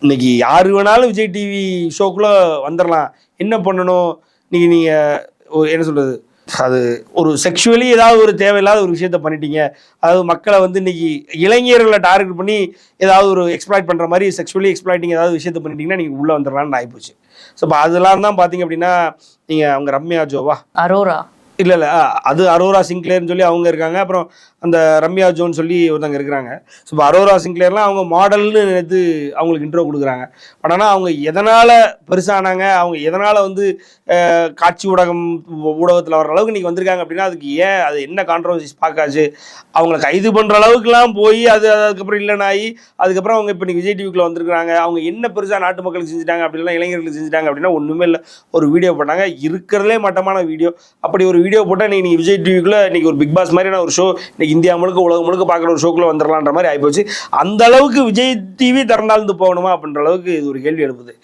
இன்னைக்கு யாரு வேணாலும் விஜய் டிவி ஷோக்குள்ள வந்துடலாம். என்ன பண்ணணும் இன்னைக்கு நீங்க என்ன சொல்றது, அது ஒரு செக்ஷுவலி ஏதாவது ஒரு தேவையில்லாத ஒரு விஷயத்த பண்ணிட்டீங்க, அதாவது மக்களை வந்து இன்னைக்கு இளைஞர்களை டார்கெட் பண்ணி ஏதாவது ஒரு எக்ஸ்ப்ளாய்ட் பண்ற மாதிரி செக்ஷுவலி எக்ஸ்ப்ளாய்டிங் ஏதாவது விஷயத்த பண்ணிட்டீங்கன்னா நீங்க உள்ள வந்துடலாம்னு ஆயிப்போச்சு. ஸோ இப்போ அதெல்லாம் தான் பாத்தீங்க அப்படின்னா நீங்க அவங்க ரம்யா ஜோவா அரோரா இல்லை அது அரோரா சிங்க்லேர்னு சொல்லி அவங்க இருக்காங்க. அப்புறம் அந்த ரம்யா ஜோன்னு சொல்லி ஒருத்தவங்க இருக்கிறாங்க. ஸோ இப்போ அரோரா சிங்க்லேர்லாம் அவங்க மாடல்னு நினைத்து அவங்களுக்கு இன்ட்ரோ கொடுக்குறாங்க. பட் ஆனால் அவங்க எதனால் பெருசானாங்க, அவங்க எதனால் வந்து காட்சி ஊடகத்தில் வர்ற அளவுக்கு இன்றைக்கி வந்திருக்காங்க அப்படின்னா அதுக்கு ஏன் அது என்ன கான்ட்ரவர்சிஸ் பார்க்காச்சு, அவங்களை கைது பண்ணுற அளவுக்குலாம் போய் அதுக்கப்புறம் இல்லைனாயி அதுக்கப்புறம் அவங்க இப்போ விஜய் டிவிக்குள்ளே வந்திருக்காங்க. அவங்க என்ன பெருசாக நாட்டு மக்களுக்கு செஞ்சுட்டாங்க அப்படின்னா இளைஞர்களுக்கு செஞ்சுட்டாங்க அப்படின்னா ஒன்றுமே இல்லை. ஒரு வீடியோ போட்டாங்க, இருக்கிறதுலே மட்டமான வீடியோ. அப்படி ஒரு வீடியோ போட்டால் நீங்கள் விஜய் டிவிக்குள்ளே இன்றைக்கி ஒரு பிக் பாஸ் மாதிரியான ஒரு ஷோ இன்னைக்கு இந்தியா முழுக்க உலகம் முழுக்க பார்க்குற ஒரு ஷோக்குள்ளே வந்துடலான்ற மாதிரி ஆகிப்போச்சு. அந்த அளவுக்கு விஜய் டிவி திறந்தாழ்ந்து போகணுமா அப்படின்ற அளவுக்கு இது ஒரு கேள்வி எழுப்புது.